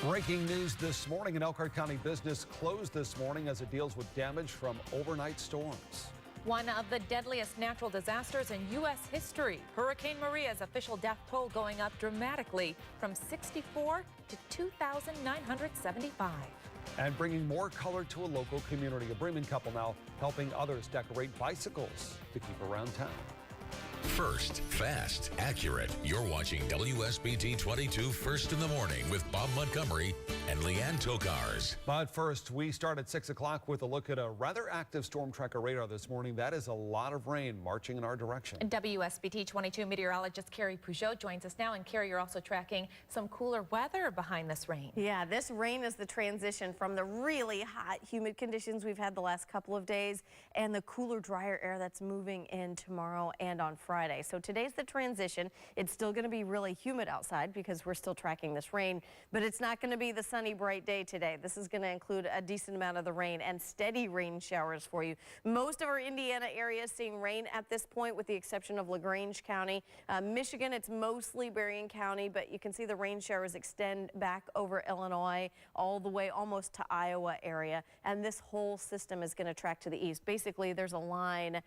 Breaking news this morning. An Elkhart County business closed this morning as it deals with damage from overnight storms. One of the deadliest natural disasters in U.S. history. Hurricane Maria's official death toll going up dramatically from 64 to 2,975. And bringing more color to a local community. A Bremen couple now helping others decorate bicycles to keep around town. First, fast, accurate. You're watching WSBT 22 First in the Morning with Bob Montgomery and Leanne Tokars. But first, we start at 6 o'clock with a look at a rather active storm tracker radar this morning. That is a lot of rain marching in our direction. WSBT 22 meteorologist Carrie Peugeot joins us now. And Carrie, you're also tracking some cooler weather behind this rain. Yeah, this rain is the transition from the really hot, humid conditions we've had the last couple of days and the cooler, drier air that's moving in tomorrow and on Friday. So today's the transition. It's still going to be really humid outside because we're still tracking this rain, but it's not going to be the sunny, bright day today. This is going to include a decent amount of the rain and steady rain showers for you. Most of our Indiana areas seeing rain at this point with the exception of LaGrange County. Michigan, it's mostly Berrien County, but you can see the rain showers extend back over Illinois all the way almost to Iowa area, and this whole system is going to track to the east. Basically, there's a line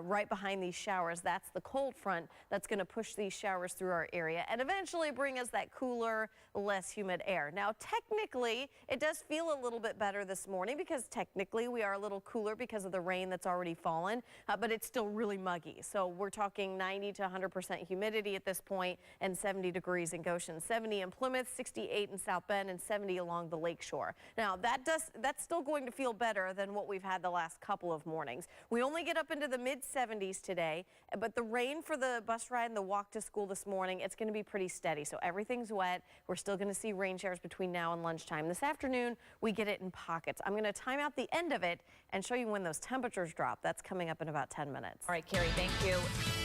right behind these showers. That's the cold front that's going to push these showers through our area and eventually bring us that cooler, less humid air. Now, technically, it does feel a little bit better this morning because technically we are a little cooler because of the rain that's already fallen, but it's still really muggy. So we're talking 90 to 100% humidity at this point and 70 degrees in Goshen, 70 in Plymouth, 68 in South Bend, and 70 along the lake shore. Now, that's still going to feel better than what we've had the last couple of mornings. We only get up into the mid-70s today, but the rain for the bus ride and the walk to school this morning, it's going to be pretty steady. So everything's wet. We're still going to see rain showers between now and lunchtime. This afternoon, we get it in pockets. I'm going to time out the end of it and show you when those temperatures drop. That's coming up in about 10 minutes. All right, Carrie, thank you.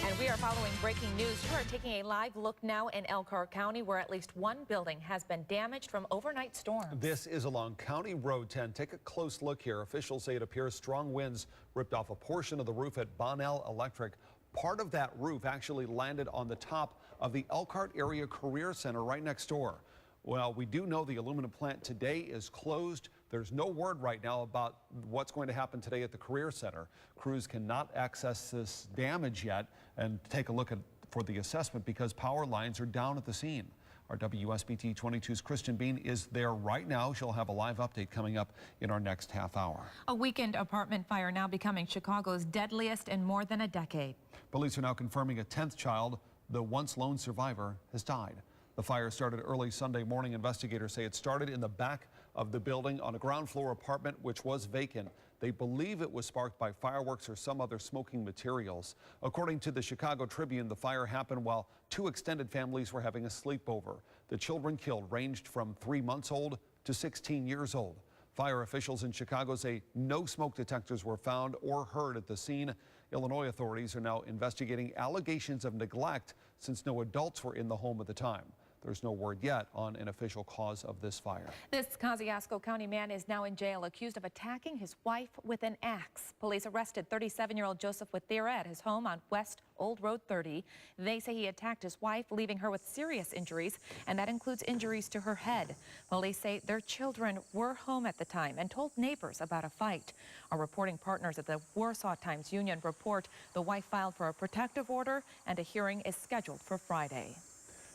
And we are following breaking news. You are taking a live look now in Elkhart County where at least one building has been damaged from overnight storms. This is along County Road 10. Take a close look here. Officials say it appears strong winds ripped off a portion of the roof at Bonnell Electric. Part of that roof actually landed on the top of the Elkhart Area Career Center right next door. Well, we do know the aluminum plant today is closed. There's no word right now about what's going to happen today at the Career Center. Crews cannot access this damage yet and take a look for the assessment because power lines are down at the scene. Our WSBT 22's Kristen Bean is there right now. She'll have a live update coming up in our next half hour. A weekend apartment fire now becoming Chicago's deadliest in more than a decade. Police are now confirming a 10th child, the once lone survivor, has died. The fire started early Sunday morning. Investigators say it started in the back of the building on a ground floor apartment which was vacant. They believe it was sparked by fireworks or some other smoking materials. According to the Chicago Tribune, the fire happened while two extended families were having a sleepover. The children killed ranged from 3 months old to 16 years old. Fire officials in Chicago say no smoke detectors were found or heard at the scene. Illinois authorities are now investigating allegations of neglect since no adults were in the home at the time. There's no word yet on an official cause of this fire. This Kosciuszko County man is now in jail accused of attacking his wife with an axe. Police arrested 37-year-old Joseph Withera at his home on West Old Road 30. They say he attacked his wife, leaving her with serious injuries, and that includes injuries to her head. Police say their children were home at the time and told neighbors about a fight. Our reporting partners at the Warsaw Times-Union report the wife filed for a protective order and a hearing is scheduled for Friday.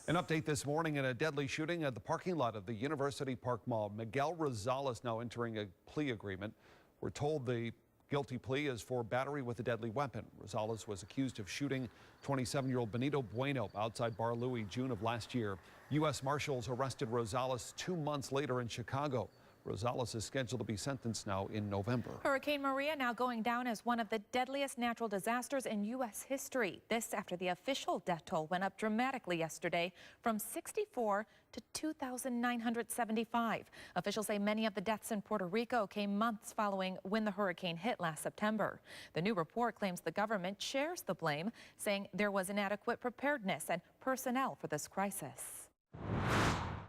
An update this morning in a deadly shooting at the parking lot of the University Park Mall. Miguel Rosales now entering a plea agreement. We're told the guilty plea is for battery with a deadly weapon. Rosales was accused of shooting 27-year-old Benito Bueno outside Bar Louie June of last year. U.S. Marshals arrested Rosales 2 months later in Chicago. Rosales is scheduled to be sentenced now in November. Hurricane Maria now going down as one of the deadliest natural disasters in U.S. history. This after the official death toll went up dramatically yesterday from 64 to 2,975. Officials say many of the deaths in Puerto Rico came months following when the hurricane hit last September. The new report claims the government shares the blame, saying there was inadequate preparedness and personnel for this crisis.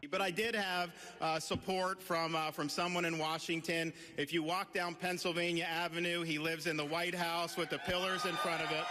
But I did have support from someone in Washington. If you walk down Pennsylvania Avenue, he lives in the White House with the pillars in front of it.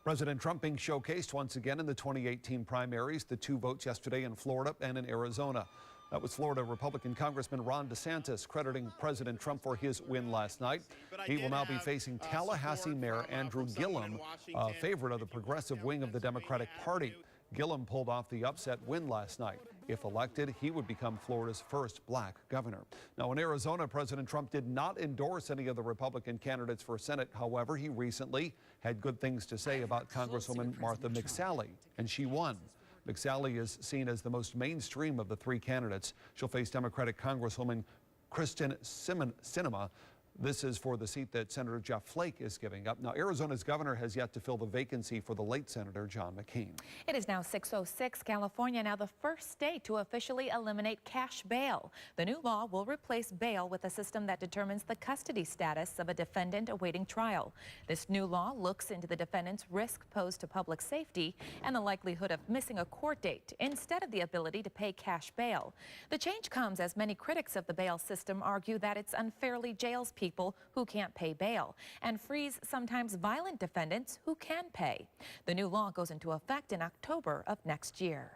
President Trump being showcased once again in the 2018 primaries, the 2 votes yesterday in Florida and in Arizona. That was Florida Republican Congressman Ron DeSantis crediting President Trump for his win last night. He will now be facing Tallahassee Mayor Andrew Gillum, a favorite of the progressive wing of the Democratic Party. Gillum pulled off the upset win last night. If elected, he would become Florida's first black governor. Now, in Arizona, President Trump did not endorse any of the Republican candidates for Senate. However, he recently had good things to say about Congresswoman Martha McSally, and she won. McSally is seen as the most mainstream of the three candidates. She'll face Democratic Congresswoman Kristen Sinema. This is for the seat that Senator Jeff Flake is giving up. Now, Arizona's governor has yet to fill the vacancy for the late Senator John McCain. It is now 6:06. California now the first state to officially eliminate cash bail. The new law will replace bail with a system that determines the custody status of a defendant awaiting trial. This new law looks into the defendant's risk posed to public safety and the likelihood of missing a court date instead of the ability to pay cash bail. The change comes as many critics of the bail system argue that it's unfairly jails people who can't pay bail and frees sometimes violent defendants who can pay. The new law goes into effect in October of next year.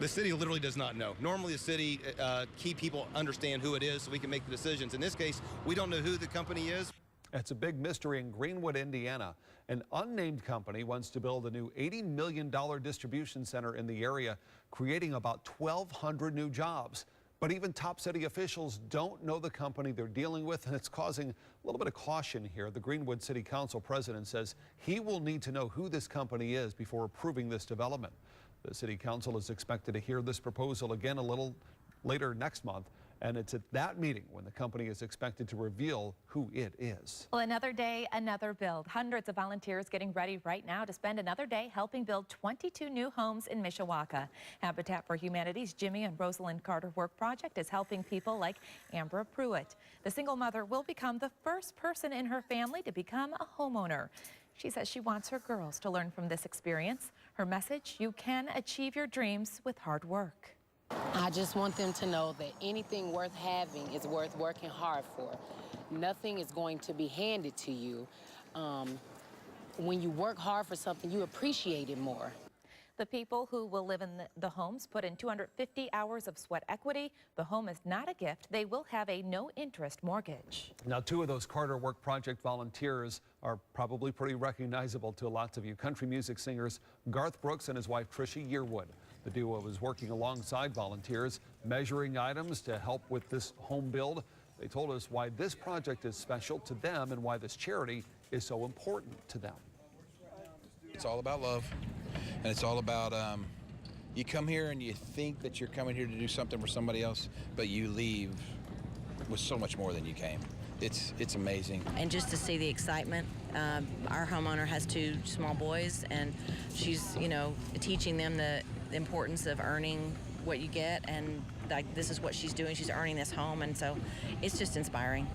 The city literally does not know. Normally the city, key people understand who it is so we can make the decisions. In this case, we don't know who the company is. It's a big mystery in Greenwood, Indiana. An unnamed company wants to build a new $80 million distribution center in the area, creating about 1,200 new jobs. But even top city officials don't know the company they're dealing with, and it's causing a little bit of caution here. The Greenwood City Council president says he will need to know who this company is before approving this development. The city council is expected to hear this proposal again a little later next month, and it's at that meeting when the company is expected to reveal who it is. Well, another day, another build. Hundreds of volunteers getting ready right now to spend another day helping build 22 new homes in Mishawaka. Habitat for Humanity's Jimmy and Rosalind Carter Work Project is helping people like Ambra Pruitt. The single mother will become the first person in her family to become a homeowner. She says she wants her girls to learn from this experience. Her message: you can achieve your dreams with hard work. I just want them to know that anything worth having is worth working hard for. Nothing is going to be handed to you. When you work hard for something, you appreciate it more. The people who will live in the homes put in 250 hours of sweat equity. The home is not a gift. They will have a no-interest mortgage. Now, two of those Carter Work Project volunteers are probably pretty recognizable to lots of you. Country music singers Garth Brooks and his wife Trisha Yearwood. The duo was working alongside volunteers, measuring items to help with this home build. They told us why this project is special to them and why this charity is so important to them. It's all about love, and it's all about you come here and you think that you're coming here to do something for somebody else, but you leave with so much more than you came. It's amazing. And just to see the excitement, our homeowner has 2 small boys, and she's, teaching them the importance of earning what you get, and like this is what she's doing. She's earning this home, and so it's just inspiring.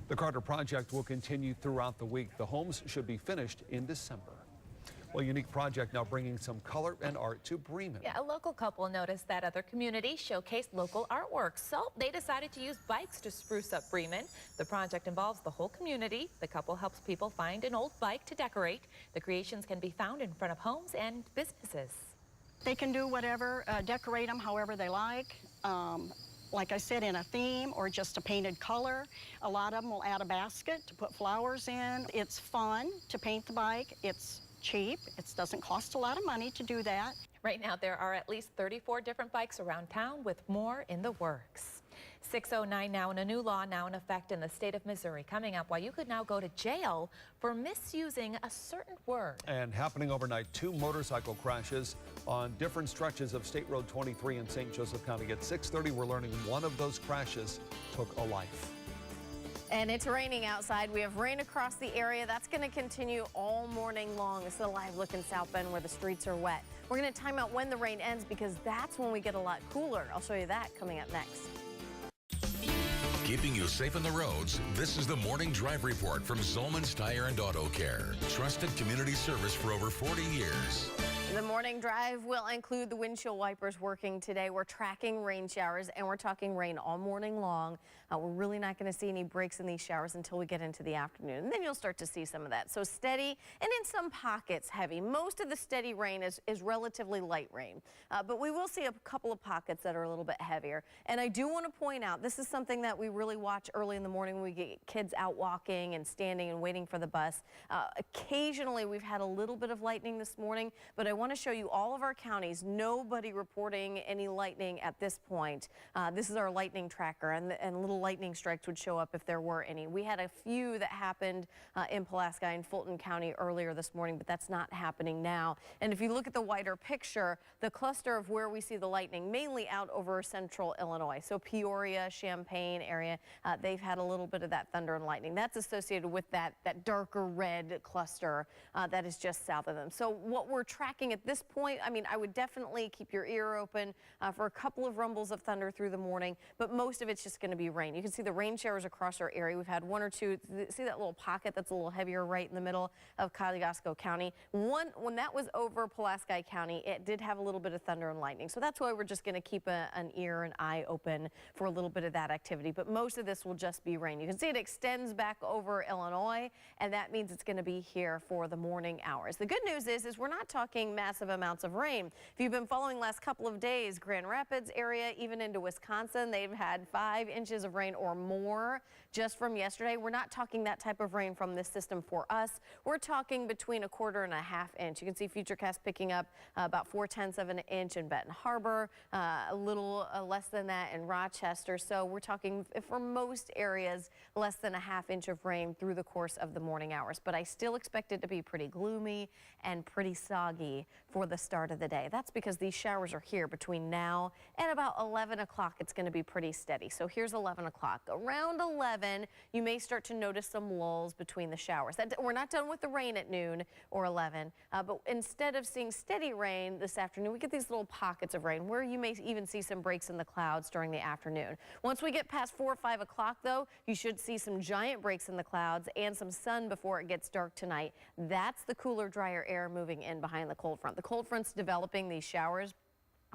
The Carter Project will continue throughout the week. The homes should be finished in December. Well, a unique project now bringing some color and art to Bremen. Yeah, a local couple noticed that other communities showcased local artwork, so they decided to use bikes to spruce up Bremen. The project involves the whole community. The couple helps people find an old bike to decorate. The creations can be found in front of homes and businesses. They can do whatever, decorate them however they like. Like I said, in a theme or just a painted color. A lot of them will add a basket to put flowers in. It's fun to paint the bike. It's cheap. It doesn't cost a lot of money to do that. Right now, there are at least 34 different bikes around town, with more in the works. 6:09 now, and a new law now in effect in the state of Missouri. Coming up, why you could now go to jail for misusing a certain word. And happening overnight, 2 motorcycle crashes on different stretches of State Road 23 in St. Joseph County. At 6:30, we're learning one of those crashes took a life. And it's raining outside. We have rain across the area. That's going to continue all morning long. This is a live look in South Bend where the streets are wet. We're going to time out when the rain ends because that's when we get a lot cooler. I'll show you that coming up next. Keeping you safe on the roads, this is the Morning Drive Report from Zolman's Tire and Auto Care. Trusted community service for over 40 years. The morning drive will include the windshield wipers working today. We're tracking rain showers, and we're talking rain all morning long. We're really not going to see any breaks in these showers until we get into the afternoon, and then you'll start to see some of that. So steady, and in some pockets heavy. Most of the steady rain is relatively light rain, but we will see a couple of pockets that are a little bit heavier. And I do want to point out, this is something that we really watch early in the morning when we get kids out walking and standing and waiting for the bus. Occasionally, we've had a little bit of lightning this morning, but I want to show you all of our counties. Nobody reporting any lightning at this point. This is our lightning tracker, and little lightning strikes would show up if there were any. We had a few that happened in Pulaski and Fulton County earlier this morning, but that's not happening now. And if you look at the wider picture, the cluster of where we see the lightning, mainly out over central Illinois. So Peoria, Champaign area, they've had a little bit of that thunder and lightning. That's associated with that darker red cluster that is just south of them. So what we're tracking at this point, I mean, I would definitely keep your ear open for a couple of rumbles of thunder through the morning, but most of it's just going to be rain. You can see the rain showers across our area. We've had one or two. See that little pocket that's a little heavier right in the middle of Kosciuszko County? When that was over Pulaski County, it did have a little bit of thunder and lightning. So that's why we're just going to keep an ear and eye open for a little bit of that activity. But most of this will just be rain. You can see it extends back over Illinois, and that means it's going to be here for the morning hours. The good news is we're not talking massive amounts of rain. If you've been following last couple of days, Grand Rapids area, even into Wisconsin, they've had 5 inches of rain or more just from yesterday. We're not talking that type of rain from this system for us. We're talking between 1/4 and 1/2 inch. You can see Futurecast picking up about 4/10 of an inch in Benton Harbor, a little less than that in Rochester. So we're talking for most areas less than 1/2 inch of rain through the course of the morning hours. But I still expect it to be pretty gloomy and pretty soggy for the start of the day. That's because these showers are here between now and about 11 o'clock. It's going to be pretty steady. So here's 11 o'clock. Around 11, you may start to notice some lulls between the showers. We're not done with the rain at noon or 11, but instead of seeing steady rain this afternoon, we get these little pockets of rain where you may even see some breaks in the clouds during the afternoon. Once we get past 4 or 5 o'clock, though, you should see some giant breaks in the clouds and some sun before it gets dark tonight. That's the cooler, drier air moving in behind the cold front. The cold front's developing these showers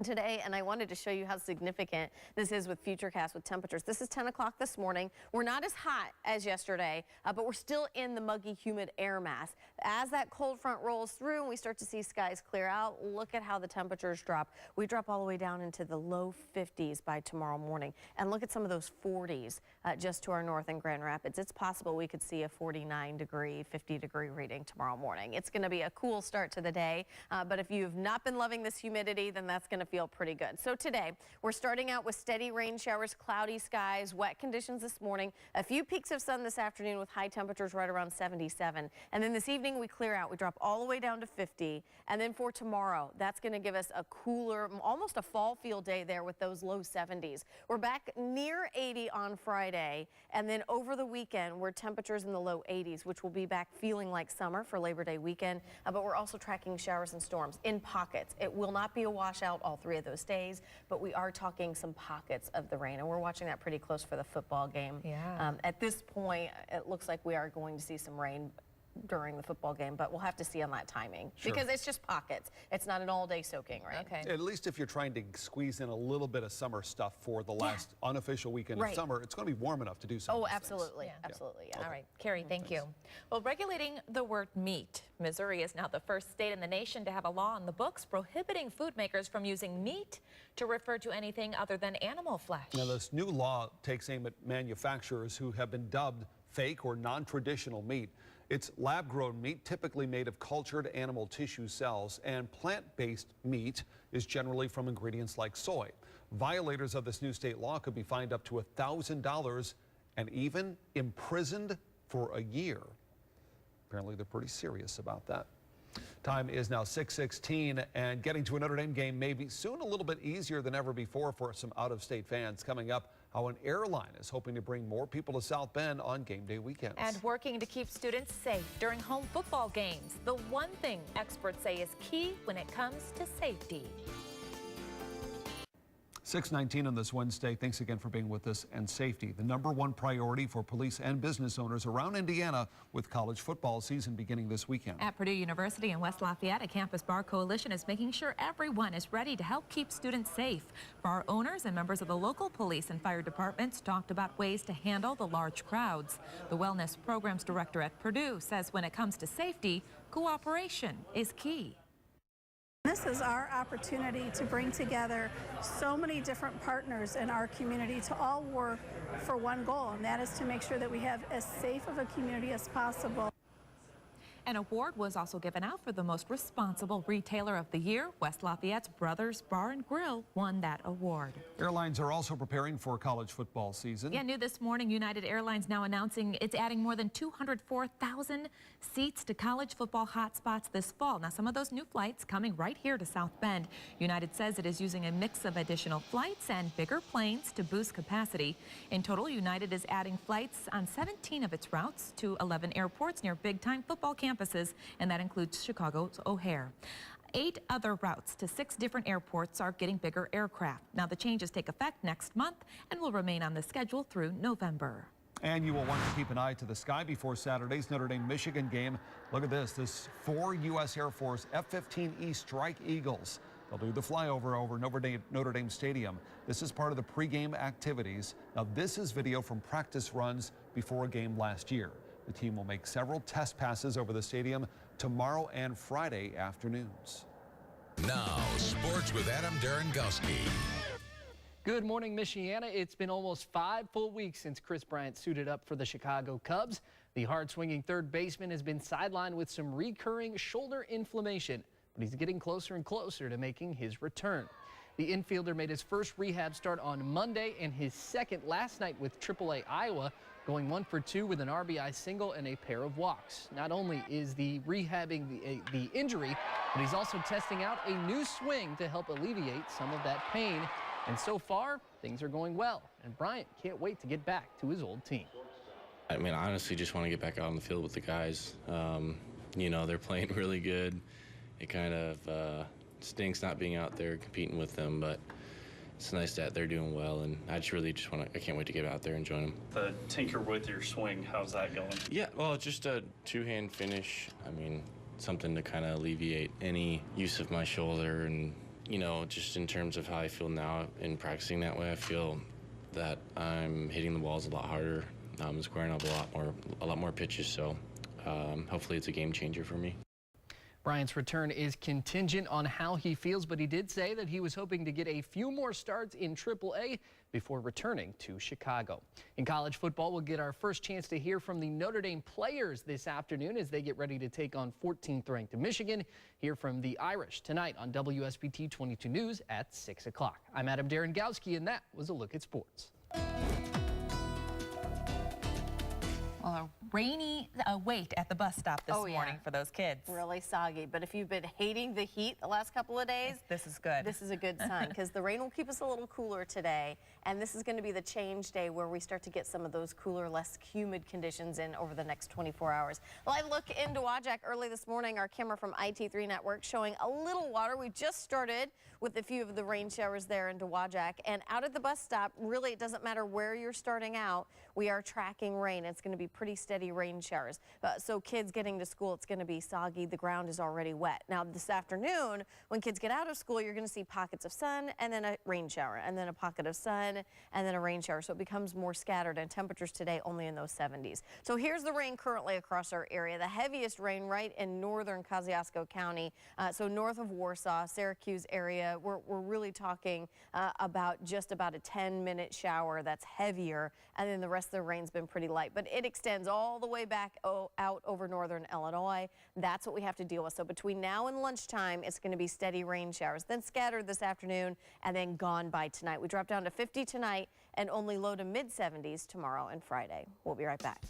today, and I wanted to show you how significant this is with Futurecast with temperatures. This is 10 o'clock this morning. We're not as hot as yesterday, but we're still in the muggy, humid air mass. As that cold front rolls through and we start to see skies clear out, look at how the temperatures drop. We drop all the way down into the low 50s by tomorrow morning. And look at some of those 40s just to our north in Grand Rapids. It's possible we could see a 49-degree, 50-degree reading tomorrow morning. It's going to be a cool start to the day, but if you've not been loving this humidity, then that's going to feel pretty good. So today, we're starting out with steady rain showers, cloudy skies, wet conditions this morning, a few peaks of sun this afternoon with high temperatures right around 77. And then this evening, we clear out. We drop all the way down to 50. And then for tomorrow, that's going to give us a cooler, almost a fall feel day there with those low 70s. We're back near 80 on Friday. And then over the weekend, we're temperatures in the low 80s, which will be back feeling like summer for Labor Day weekend. But we're also tracking showers and storms in pockets. It will not be a washout all 3 of those days, but we are talking some pockets of the rain, and we're watching that pretty close for the football game. Yeah. At this point, it looks like we are going to see some rain during the football game, but we'll have to see on that timing because it's just pockets. It's not an all-day soaking rain. Okay. At least if you're trying to squeeze in a little bit of summer stuff for the last unofficial weekend of summer, it's going to be warm enough to do some of these absolutely. things. Absolutely. Yeah. All right, Carrie, thank you. Well, regulating the word meat. Missouri is now the first state in the nation to have a law on the books prohibiting food makers from using meat to refer to anything other than animal flesh. Now, this new law takes aim at manufacturers who have been dubbed fake or non-traditional meat. It's lab-grown meat, typically made of cultured animal tissue cells, and plant-based meat is generally from ingredients like soy. Violators of this new state law could be fined up to $1,000 and even imprisoned for a year. Apparently, they're pretty serious about that. Time is now 6:16, and getting to a Notre Dame game may be soon a little bit easier than ever before for some out-of-state fans. Coming up, how an airline is hoping to bring more people to South Bend on game day weekends. And working to keep students safe during home football games. The one thing experts say is key when it comes to safety. 6:19 on this Wednesday. Thanks again for being with us. And safety, the #1 priority for police and business owners around Indiana with college football season beginning this weekend. At Purdue University in West Lafayette, a campus bar coalition is making sure everyone is ready to help keep students safe. Bar owners and members of the local police and fire departments talked about ways to handle the large crowds. The wellness programs director at Purdue says when it comes to safety, cooperation is key. This is our opportunity to bring together so many different partners in our community to all work for one goal, and that is to make sure that we have as safe of a community as possible. An award was also given out for the most responsible retailer of the year. West Lafayette's Brothers Bar and Grill won that award. Airlines are also preparing for college football season. Yeah, new this morning, United Airlines now announcing it's adding more than 204,000 seats to college football hotspots this fall. Now, some of those new flights coming right here to South Bend. United says it is using a mix of additional flights and bigger planes to boost capacity. In total, United is adding flights on 17 of its routes to 11 airports near big-time football campuses, and that includes Chicago's O'Hare. 8 other routes to 6 different airports are getting bigger aircraft. Now, the changes take effect next month and will remain on the schedule through November. And you will want to keep an eye to the sky before Saturday's Notre Dame-Michigan game. Look at this 4 U.S. Air Force F-15E Strike Eagles. They'll do the flyover over Notre Dame Stadium. This is part of the pregame activities. Now, this is video from practice runs before a game last year. The team will make several test passes over the stadium tomorrow and Friday afternoons. Now, sports with Adam Darengowski. Good morning, Michiana. It's been almost 5 full weeks since Chris Bryant suited up for the Chicago Cubs. The hard-swinging third baseman has been sidelined with some recurring shoulder inflammation, but he's getting closer and closer to making his return. The infielder made his first rehab start on Monday and his second last night with AAA Iowa, going 1 for 2 with an RBI single and a pair of walks. Not only is he rehabbing the injury, but he's also testing out a new swing to help alleviate some of that pain. And so far, things are going well, and Bryant can't wait to get back to his old team. I mean, I honestly just want to get back out on the field with the guys. You know, they're playing really good. It kind of stinks not being out there competing with them, but it's nice that they're doing well, and I can't wait to get out there and join them. The tinker with your swing, how's that going? Yeah, well, just a 2-hand finish. I mean, something to kind of alleviate any use of my shoulder, and you know, just in terms of how I feel now in practicing that way, I feel that I'm hitting the balls a lot harder. I'm squaring up a lot more pitches, so hopefully it's a game changer for me. Bryant's return is contingent on how he feels, but he did say that he was hoping to get a few more starts in AAA before returning to Chicago. In college football, we'll get our first chance to hear from the Notre Dame players this afternoon as they get ready to take on 14th ranked Michigan. Hear from the Irish tonight on WSBT 22 News at 6 o'clock. I'm Adam Darengowski, and that was a look at sports. Well, a rainy wait at the bus stop this morning for those kids. Really soggy, but if you've been hating the heat the last couple of days, this is good. This is a good sign because the rain will keep us a little cooler today, and this is going to be the change day where we start to get some of those cooler, less humid conditions in over the next 24 hours. Live look in Dowagiac early this morning. Our camera from IT3 Network showing a little water. We just started with a few of the rain showers there in Dowagiac, and out at the bus stop, really it doesn't matter where you're starting out. We are tracking rain. It's going to be pretty steady rain showers. So kids getting to school, it's going to be soggy. The ground is already wet. Now this afternoon, when kids get out of school, you're going to see pockets of sun and then a rain shower and then a pocket of sun and then a rain shower. So it becomes more scattered, and temperatures today only in those 70s. So here's the rain currently across our area. The heaviest rain right in northern Kosciuszko County. So north of Warsaw, Syracuse area, we're really talking about just about a 10-minute shower that's heavier, and then the rest of the rain's been pretty light, but it extends all the way back out over northern Illinois. That's what we have to deal with. So between now and lunchtime, it's going to be steady rain showers, then scattered this afternoon, and then gone by tonight. We drop down to 50 tonight and only low to mid-70s tomorrow and Friday. We'll be right back.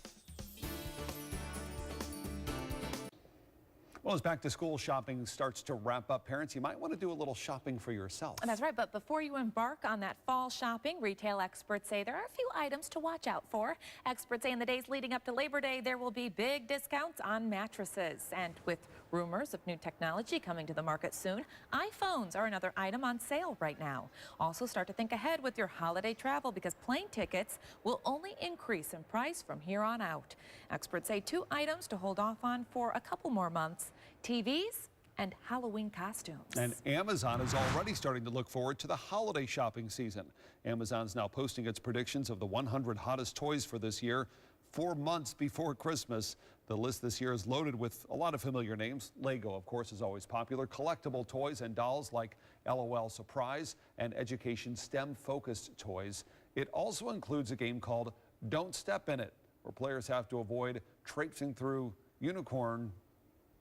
Well, as back-to-school shopping starts to wrap up, parents, you might want to do a little shopping for yourself. That's right, but before you embark on that fall shopping, retail experts say there are a few items to watch out for. Experts say in the days leading up to Labor Day, there will be big discounts on mattresses. And with Rumors of new technology coming to the market soon. iPhones are another item on sale right now. Also start to think ahead with your holiday travel because plane tickets will only increase in price from here on out. Experts say 2 items to hold off on for a couple more months: TVs and Halloween costumes. And Amazon is already starting to look forward to the holiday shopping season. Amazon's now posting its predictions of the 100 hottest toys for this year 4 months before Christmas. The list this year is loaded with a lot of familiar names. Lego, of course, is always popular. Collectible toys and dolls like LOL Surprise and education STEM-focused toys. It also includes a game called Don't Step in It, where players have to avoid traipsing through unicorn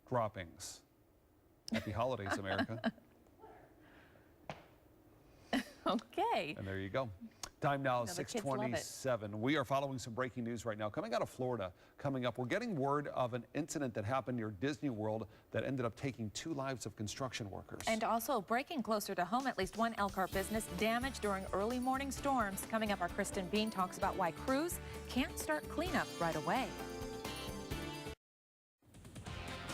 droppings. Happy holidays, America. Okay. And there you go. Time now, The kids love it. 6:27. We are following some breaking news right now. Coming out of Florida, coming up, we're getting word of an incident that happened near Disney World that ended up taking 2 lives of construction workers. And also breaking closer to home, at least one Elkhart business damaged during early morning storms. Coming up, our Kristen Bean talks about why crews can't start cleanup right away.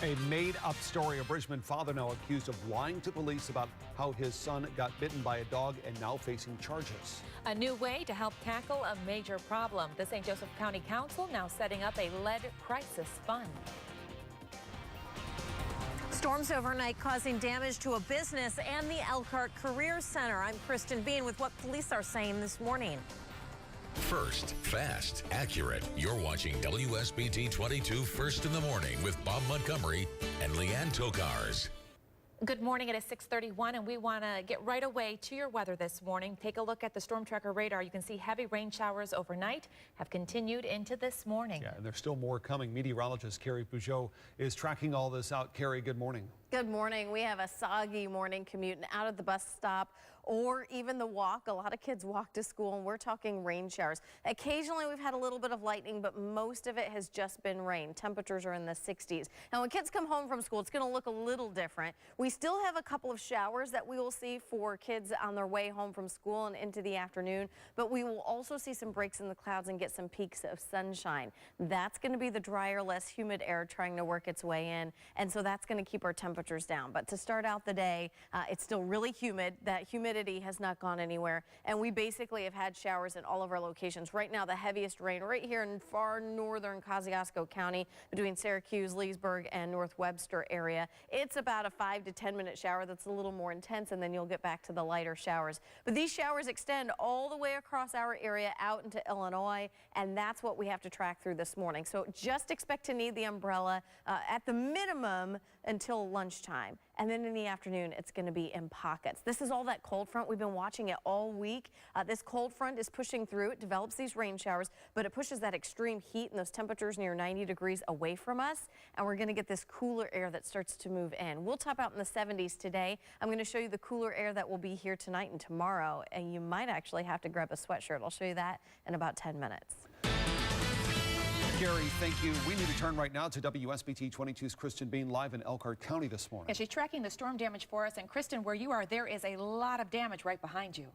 A made-up story. A Bridgman father now accused of lying to police about how his son got bitten by a dog and now facing charges. A new way to help tackle a major problem. The St. Joseph County Council now setting up a lead crisis fund. Storms overnight causing damage to a business and the Elkhart Career Center. I'm Kristen Bean with what police are saying this morning. First, fast, accurate. You're watching WSBT 22 First in the Morning with Bob Montgomery and Leanne Tokars. Good morning. It is 6:31, and we want to get right away to your weather this morning. Take a look at the storm tracker radar. You can see heavy rain showers overnight have continued into this morning. Yeah, and there's still more coming. Meteorologist Carrie Peugeot is tracking all this out. Carrie, good morning. Good morning. We have a soggy morning commute and out of the bus stop or even the walk. A lot of kids walk to school, and we're talking rain showers. Occasionally we've had a little bit of lightning, but most of it has just been rain. Temperatures are in the 60s. Now when kids come home from school, it's going to look a little different. We still have a couple of showers that we will see for kids on their way home from school and into the afternoon, but we will also see some breaks in the clouds and get some peaks of sunshine. That's going to be the drier, less humid air trying to work its way in, and so that's going to keep our temperatures down. But to start out the day, it's still really humid. That humidity has not gone anywhere, and we basically have had showers in all of our locations. Right now, the heaviest rain right here in far northern Kosciuszko County between Syracuse, Leesburg, and North Webster area. It's about a 5 to 10 minute shower that's a little more intense, and then you'll get back to the lighter showers. But these showers extend all the way across our area out into Illinois, and that's what we have to track through this morning. So just expect to need the umbrella at the minimum until lunchtime. And then in the afternoon, it's going to be in pockets. This is all that cold front. We've been watching it all week. This cold front is pushing through. It develops these rain showers, but it pushes that extreme heat and those temperatures near 90 degrees away from us. And we're going to get this cooler air that starts to move in. We'll top out in the 70s today. I'm going to show you the cooler air that will be here tonight and tomorrow. And you might actually have to grab a sweatshirt. I'll show you that in about 10 minutes. Gary, thank you. We need to turn right now to WSBT 22's Kristen Bean live in Elkhart County this morning. Yeah, she's tracking the storm damage for us. And Kristen, where you are, there is a lot of damage right behind you.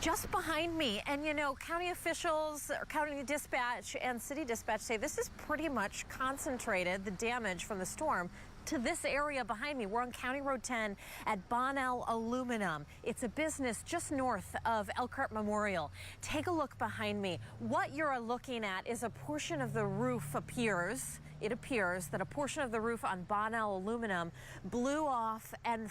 Just behind me, and you know, county officials, or county dispatch and city dispatch say this is pretty much concentrated, the damage from the storm, to this area behind me. We're on County Road 10 at Bonnell Aluminum. It's a business just north of Elkhart Memorial. Take a look behind me. What you're looking at is a portion of the roof it appears that a portion of the roof on Bonnell Aluminum blew off and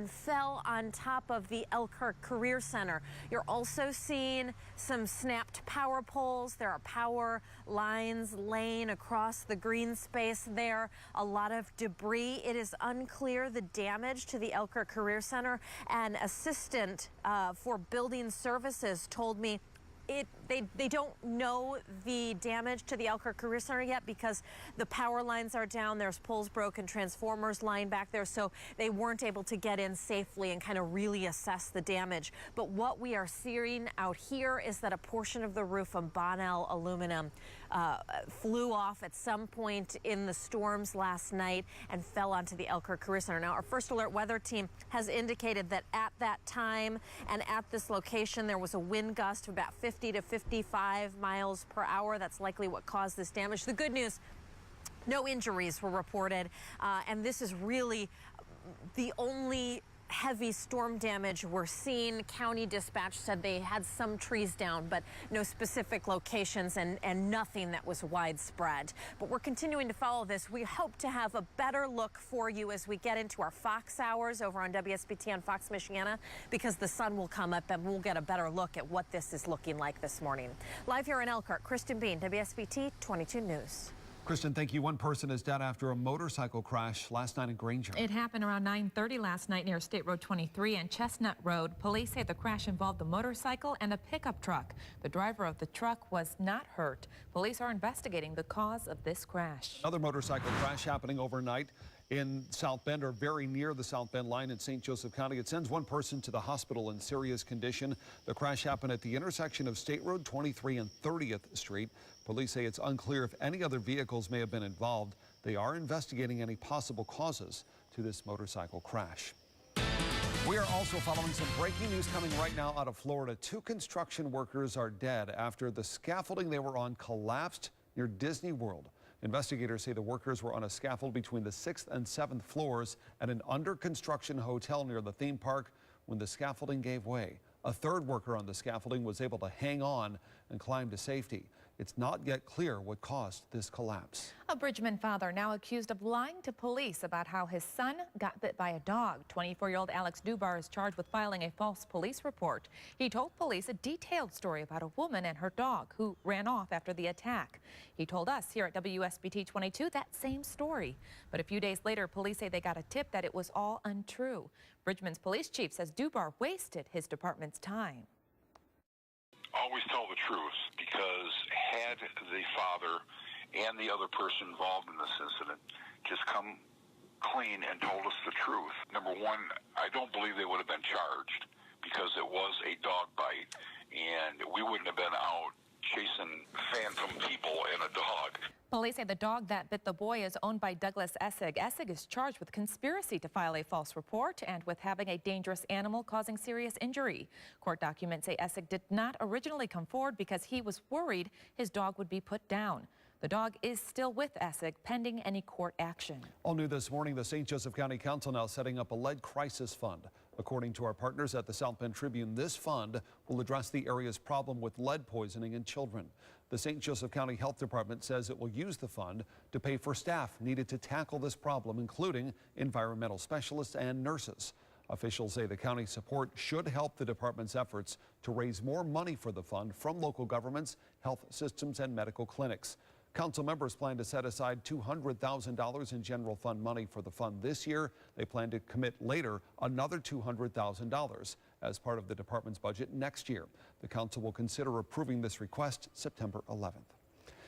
fell on top of the Elkhart Career Center. You're also seeing some snapped power poles. There are power lines laying across the green space there. A lot of debris. It is unclear the damage to the Elkhart Career Center. An assistant for building services told me they don't know the damage to the Elkhart Career Center yet because the power lines are down. There's poles broken, transformers lying back there, so they weren't able to get in safely and kind of really assess the damage. But what we are seeing out here is that a portion of the roof of Bonnell Aluminum flew off at some point in the storms last night and fell onto the Elkhart Career Center. Now, our First Alert weather team has indicated that at that time and at this location, there was a wind gust of about 50 to 55 miles per hour. That's likely what caused this damage. The good news, No injuries were reported, and this is really the only heavy storm damage we're seeing. County dispatch said they had some trees down, but no specific locations and nothing that was widespread. But we're continuing to follow this. We hope to have a better look for you as we get into our Fox hours over on WSBT on Fox Michiana, because the sun will come up and we'll get a better look at what this is looking like this morning. Live here in Elkhart, Kristen Bean, WSBT 22 News. Kristen, thank you. One person is dead after a motorcycle crash last night in Granger. It happened around 9:30 last night near State Road 23 and Chestnut Road. Police say the crash involved a motorcycle and a pickup truck. The driver of the truck was not hurt. Police are investigating the cause of this crash. Another motorcycle crash happening overnight in South Bend, or very near the South Bend line in St. Joseph County. It sends one person to the hospital in serious condition. The crash happened at the intersection of State Road 23 and 30th Street. Police say it's unclear if any other vehicles may have been involved. They are investigating any possible causes to this motorcycle crash. We are also following some breaking news coming right now out of Florida. 2 construction workers are dead after the scaffolding they were on collapsed near Disney World. Investigators say the workers were on a scaffold between the 6th and 7th floors at an under-construction hotel near the theme park when the scaffolding gave way. A third worker on the scaffolding was able to hang on and climb to safety. It's not yet clear what caused this collapse. A Bridgman father now accused of lying to police about how his son got bit by a dog. 24-year-old Alex Dubar is charged with filing a false police report. He told police a detailed story about a woman and her dog who ran off after the attack. He told us here at WSBT 22 that same story. But a few days later, police say they got a tip that it was all untrue. Bridgman's police chief says Dubar wasted his department's time. Always tell the truth, because had the father and the other person involved in this incident just come clean and told us the truth, number one, I don't believe they would have been charged, because it was a dog bite and we wouldn't have been out chasing phantom people and a dog. Police say the dog that bit the boy is owned by Douglas Essig. Essig is charged with conspiracy to file a false report and with having a dangerous animal causing serious injury. Court documents say Essig did not originally come forward because he was worried his dog would be put down. The dog is still with Essig pending any court action. All new this morning, the St. Joseph County Council now setting up a lead crisis fund. According to our partners at the South Bend Tribune, this fund will address the area's problem with lead poisoning in children. The St. Joseph County Health Department says it will use the fund to pay for staff needed to tackle this problem, including environmental specialists and nurses. Officials say the county support should help the department's efforts to raise more money for the fund from local governments, health systems, and medical clinics. Council members plan to set aside $200,000 in general fund money for the fund this year. They plan to commit later another $200,000 as part of the department's budget next year. The council will consider approving this request September 11th.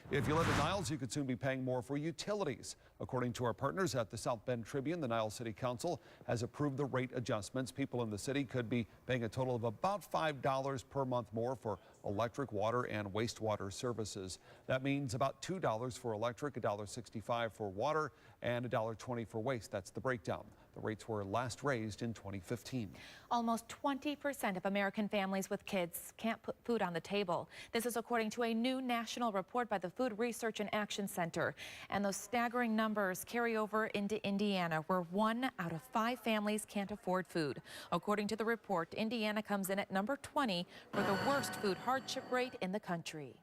If you live in Niles, you could soon be paying more for utilities. According to our partners at the South Bend Tribune, the Niles City Council has approved the rate adjustments. People in the city could be paying a total of about $5 per month more for electric, water, and wastewater services. That means about $2 for electric, $1.65 for water, and $1.20 for waste. That's the breakdown. The rates were last raised in 2015. Almost 20% of American families with kids can't put food on the table. This is according to a new national report by the Food Research and Action Center. And those staggering numbers carry over into Indiana, where 1 out of 5 families can't afford food. According to the report, Indiana comes in at number 20 for the worst food hardship rate in the country.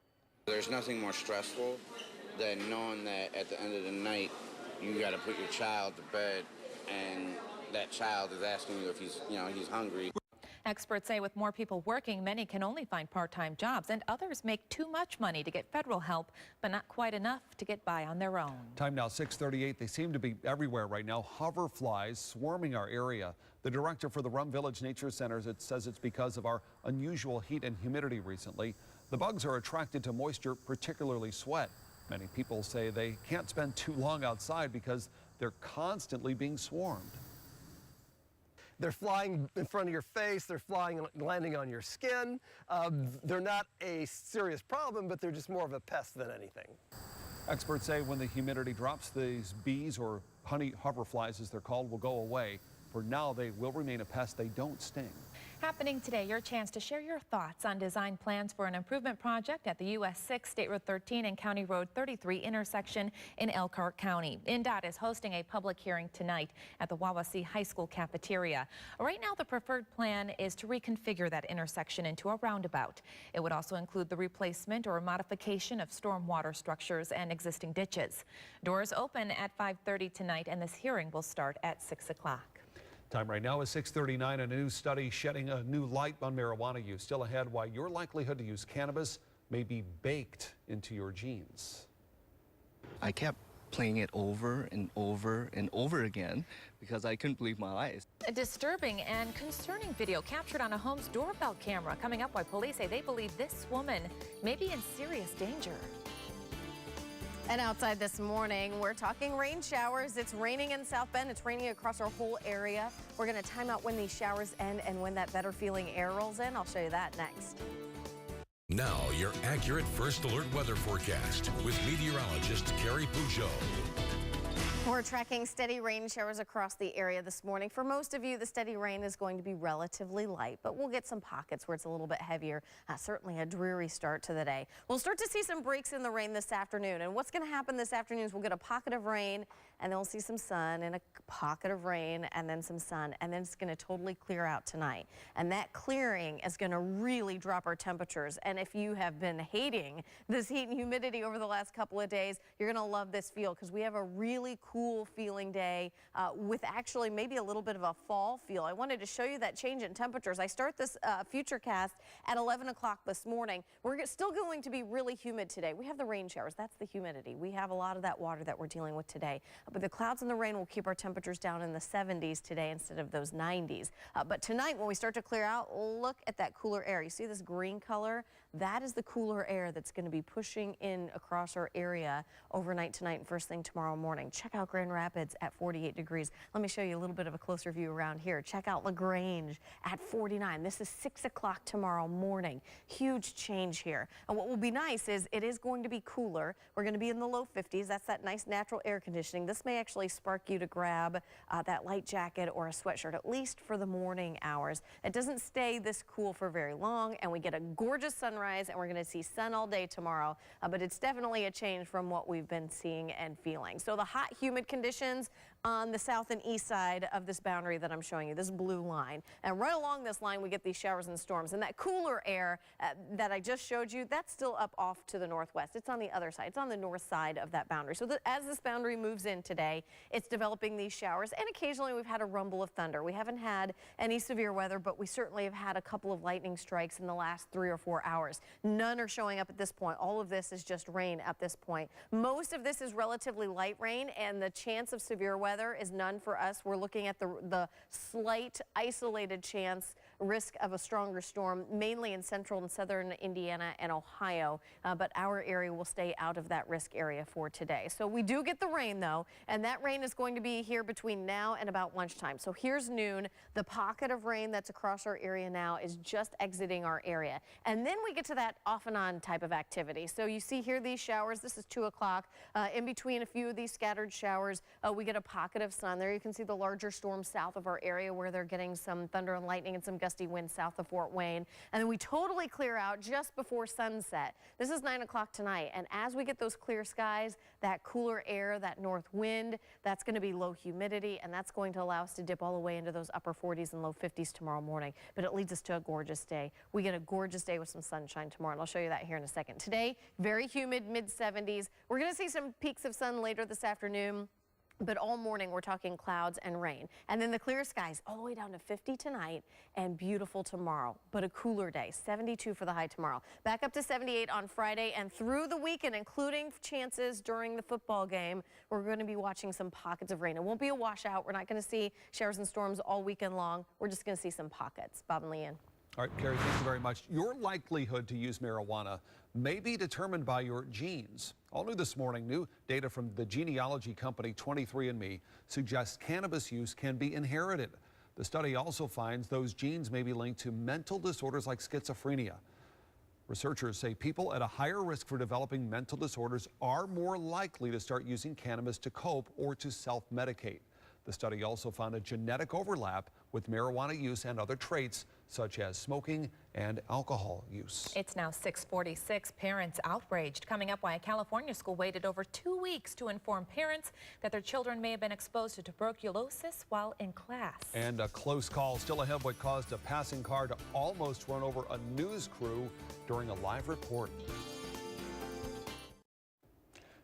There's nothing more stressful than knowing that at the end of the night, you got to put your child to bed, and that child is asking you if he's hungry. Experts say with more people working, many can only find part-time jobs, and others make too much money to get federal help, but not quite enough to get by on their own. Time now 6:38. They seem to be everywhere right now. Hoverflies swarming our area. The director for the Rum Village Nature Center says it's because of our unusual heat and humidity recently. The bugs are attracted to moisture, particularly sweat. Many people say they can't spend too long outside because they're constantly being swarmed. They're flying in front of your face, they're flying, landing on your skin. They're not a serious problem, but they're just more of a pest than anything. Experts say when the humidity drops, these bees, or honey hoverflies as they're called, will go away. For now, they will remain a pest. They don't sting. Happening today, your chance to share your thoughts on design plans for an improvement project at the US 6 State Road 13 and County Road 33 intersection in Elkhart County. INDOT is hosting a public hearing tonight at the Wawasee High School cafeteria. Right now, the preferred plan is to reconfigure that intersection into a roundabout. It would also include the replacement or modification of stormwater structures and existing ditches. Doors open at 5:30 tonight, and this hearing will start at 6 o'clock. Time right now is 6:39. A new study shedding a new light on marijuana use. Still ahead, why your likelihood to use cannabis may be baked into your genes. I kept playing it over and over and over again because I couldn't believe my eyes. A disturbing and concerning video captured on a home's doorbell camera. Coming up, why police say they believe this woman may be in serious danger. And outside this morning, we're talking rain showers. It's raining in South Bend. It's raining across our whole area. We're going to time out when these showers end and when that better feeling air rolls in. I'll show you that next. Now, your accurate first alert weather forecast with meteorologist Carrie Peugeot. We're tracking steady rain showers across the area this morning. For most of you, the steady rain is going to be relatively light, but we'll get some pockets where it's a little bit heavier. Certainly a dreary start to the day. We'll start to see some breaks in the rain this afternoon. And what's going to happen this afternoon is we'll get a pocket of rain, and then we'll see some sun, and a pocket of rain, and then some sun, and then it's going to totally clear out tonight. And that clearing is going to really drop our temperatures. And if you have been hating this heat and humidity over the last couple of days, you're going to love this feel because we have a really cool feeling day with actually maybe a little bit of a fall feel. I wanted to show you that change in temperatures. I start this Futurecast at 11 o'clock this morning. We're still going to be really humid today. We have the rain showers. That's the humidity. We have a lot of that water that we're dealing with today. But the clouds and the rain will keep our temperatures down in the 70s today instead of those 90s. But tonight, when we start to clear out, look at that cooler air. You see this green color? That is the cooler air that's going to be pushing in across our area overnight tonight and first thing tomorrow morning. Check out Grand Rapids at 48 degrees. Let me show you a little bit of a closer view around here. Check out LaGrange at 49. This is 6 o'clock tomorrow morning. Huge change here. And what will be nice is it is going to be cooler. We're going to be in the low 50s. That's that nice natural air conditioning. This may actually spark you to grab that light jacket or a sweatshirt, at least for the morning hours. It doesn't stay this cool for very long, and we get a gorgeous sunrise, and we're going to see sun all day tomorrow. But it's definitely a change from what we've been seeing and feeling. So the hot, humid conditions on the south and east side of this boundary that I'm showing you, this blue line. And right along this line, we get these showers and storms. And that cooler air that I just showed you, that's still up off to the northwest. It's on the other side. It's on the north side of that boundary. So as this boundary moves in today, it's developing these showers. And occasionally we've had a rumble of thunder. We haven't had any severe weather, but we certainly have had a couple of lightning strikes in the last 3 or 4 hours. None are showing up at this point. All of this is just rain at this point. Most of this is relatively light rain, and the chance of severe weather is none for us. We're looking at the slight isolated chance risk of a stronger storm, mainly in central and southern Indiana and Ohio, but our area will stay out of that risk area for today. So we do get the rain though, and that rain is going to be here between now and about lunchtime. So here's noon. The pocket of rain that's across our area now is just exiting our area. And then we get to that off and on type of activity. So you see here these showers. This is 2 o'clock. In between a few of these scattered showers, we get a pocket of sun. There you can see the larger storm south of our area where they're getting some thunder and lightning and some gusty winds south of Fort Wayne. And then we totally clear out just before sunset. This is 9 o'clock tonight. And as we get those clear skies, that cooler air, that north wind, that's going to be low humidity, and that's going to allow us to dip all the way into those upper 40s and low 50s tomorrow morning. But it leads us to a gorgeous day. We get a gorgeous day with some sunshine tomorrow, and I'll show you that here in a second. Today, very humid, mid-70s. We're going to see some peaks of sun later this afternoon. But all morning, we're talking clouds and rain. And then the clear skies all the way down to 50 tonight and beautiful tomorrow. But a cooler day, 72 for the high tomorrow. Back up to 78 on Friday and through the weekend, including chances during the football game. We're going to be watching some pockets of rain. It won't be a washout. We're not going to see showers and storms all weekend long. We're just going to see some pockets. Bob and Leanne. All right, Carrie, thank you very much. Your likelihood to use marijuana may be determined by your genes. All new this morning, new data from the genealogy company 23andMe suggests cannabis use can be inherited. The study also finds those genes may be linked to mental disorders like schizophrenia. Researchers say people at a higher risk for developing mental disorders are more likely to start using cannabis to cope or to self-medicate. The study also found a genetic overlap with marijuana use and other traits such as smoking and alcohol use. It's now 6:46. Parents outraged. Coming up, why a California school waited over 2 weeks to inform parents that their children may have been exposed to tuberculosis while in class. And a close call still ahead, what caused a passing car to almost run over a news crew during a live report.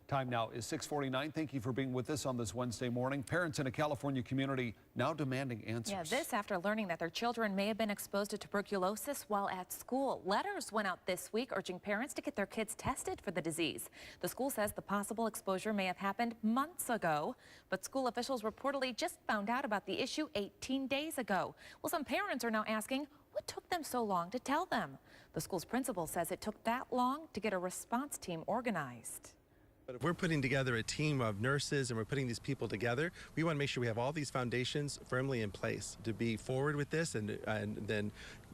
Time now is 6:49. Thank you for being with us on this Wednesday morning. Parents in a California community now demanding answers. Yeah, this after learning that their children may have been exposed to tuberculosis while at school. Letters went out this week urging parents to get their kids tested for the disease. The school says the possible exposure may have happened months ago, but school officials reportedly just found out about the issue 18 days ago. Well, some parents are now asking, what took them so long to tell them? The school's principal says it took that long to get a response team organized. But if we're putting together a team of nurses and we're putting these people together, we want to make sure we have all these foundations firmly in place to be forward with this and then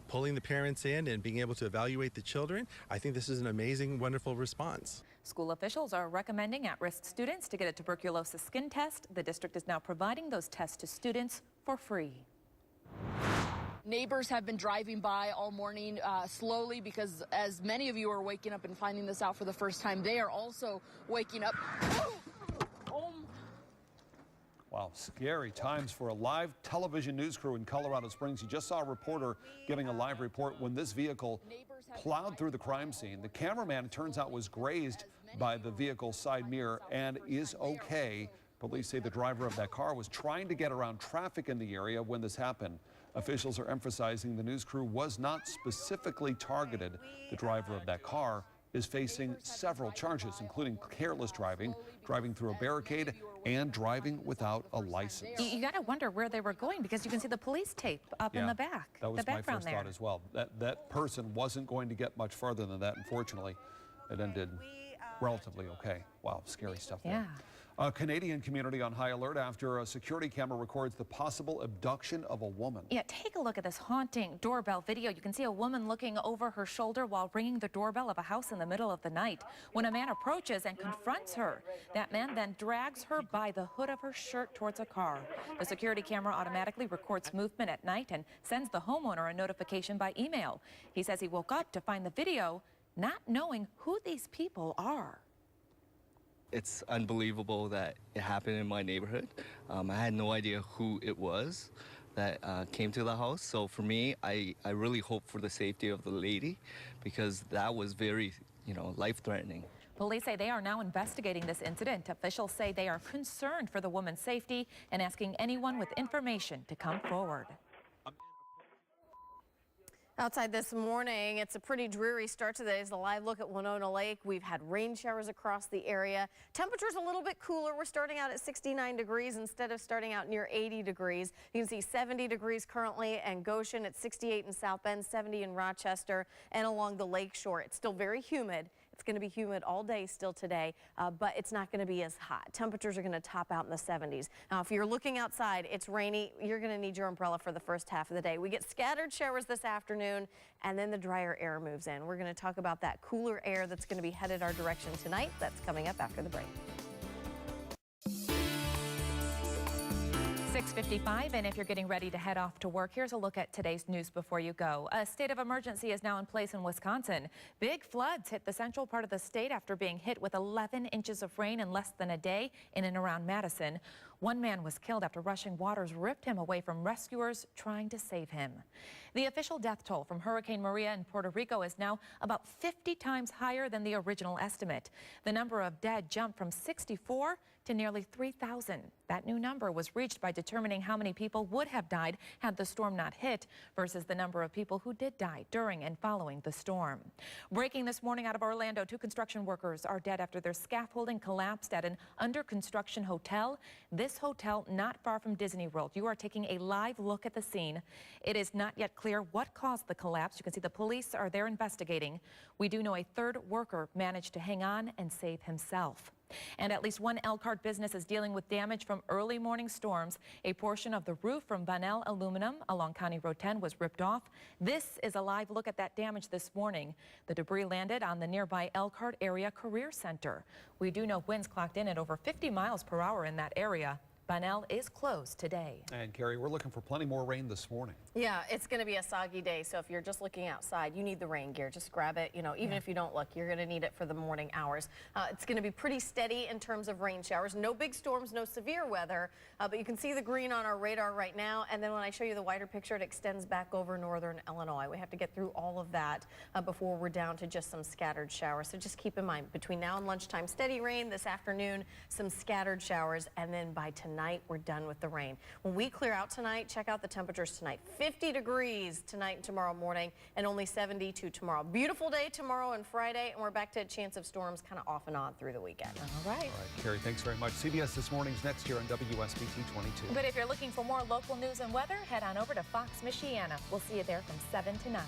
pulling the parents in and being able to evaluate the children. I think this is an amazing, wonderful response. School officials are recommending at-risk students to get a tuberculosis skin test. The district is now providing those tests to students for free. Neighbors have been driving by all morning slowly because as many of you are waking up and finding this out for the first time, they are also waking up. Wow, scary times for a live television news crew in Colorado Springs. You just saw a reporter giving a live report when this vehicle plowed through the crime scene. The cameraman, it turns out, was grazed by the vehicle's side mirror and is okay. Police say the driver of that car was trying to get around traffic in the area when this happened. Officials are emphasizing the news crew was not specifically targeted. The driver of that car is facing several charges, including careless driving, driving through a barricade, and driving without a license. You got to wonder where they were going because you can see the police tape up in the back. That was the my background first thought as well. That person wasn't going to get much farther than that, unfortunately. It ended relatively okay. Wow, scary stuff there. Yeah. A Canadian community on high alert after a security camera records the possible abduction of a woman. Yeah, take a look at this haunting doorbell video. You can see a woman looking over her shoulder while ringing the doorbell of a house in the middle of the night. When a man approaches and confronts her, that man then drags her by the hood of her shirt towards a car. The security camera automatically records movement at night and sends the homeowner a notification by email. He says he woke up to find the video, not knowing who these people are. It's unbelievable that it happened in my neighborhood. I had no idea who it was that came to the house. So for me, I really hope for the safety of the lady because that was very, life-threatening. Police say they are now investigating this incident. Officials say they are concerned for the woman's safety and asking anyone with information to come forward. Outside this morning, it's a pretty dreary start to the day. It's a live look at Winona Lake. We've had rain showers across the area. Temperatures a little bit cooler. We're starting out at 69 degrees instead of starting out near 80 degrees. You can see 70 degrees currently in Goshen. It's 68 in South Bend, 70 in Rochester, and along the lake shore. It's still very humid. It's going to be humid all day still today, but it's not going to be as hot. Temperatures are going to top out in the 70s. Now, if you're looking outside, it's rainy. You're going to need your umbrella for the first half of the day. We get scattered showers this afternoon, and then the drier air moves in. We're going to talk about that cooler air that's going to be headed our direction tonight. That's coming up after the break. 6:55, and if you're getting ready to head off to work, here's a look at today's news before you go. A state of emergency is now in place in Wisconsin. Big floods hit the central part of the state after being hit with 11 inches of rain in less than a day in and around Madison. One man was killed after rushing waters ripped him away from rescuers trying to save him. The official death toll from Hurricane Maria in Puerto Rico is now about 50 times higher than the original estimate. The number of dead jumped from 64 to nearly 3,000. That new number was reached by determining how many people would have died had the storm not hit versus the number of people who did die during and following the storm. Breaking this morning out of Orlando, 2 construction workers are dead after their scaffolding collapsed at an under construction hotel. This hotel not far from Disney World. You are taking a live look at the scene. It is not yet clear what caused the collapse. You can see the police are there investigating. We do know a 3rd worker managed to hang on and save himself. And at least one Elkhart business is dealing with damage from early morning storms. A portion of the roof from Vanel Aluminum along County Road 10 was ripped off. This is a live look at that damage this morning. The debris landed on the nearby Elkhart Area Career Center. We do know winds clocked in at over 50 miles per hour in that area. Bunnell is closed today. And Carrie, we're looking for plenty more rain this morning. Yeah, it's going to be a soggy day, so if you're just looking outside, you need the rain gear. Just grab it. You know, even if you don't look, you're going to need it for the morning hours. It's going to be pretty steady in terms of rain showers. No big storms, no severe weather, but you can see the green on our radar right now. And then when I show you the wider picture, it extends back over northern Illinois. We have to get through all of that before we're down to just some scattered showers. So just keep in mind, between now and lunchtime, steady rain. This afternoon, some scattered showers, and then by tonight, we're done with the rain. When we clear out tonight, check out the temperatures tonight. 50 degrees tonight and tomorrow morning, and only 72 tomorrow. Beautiful day tomorrow and Friday, and we're back to a chance of storms kind of off and on through the weekend. All right. All right, Carrie, thanks very much. CBS This Morning's next here on WSBT 22. But if you're looking for more local news and weather, head on over to Fox Michiana. We'll see you there from 7 to 9.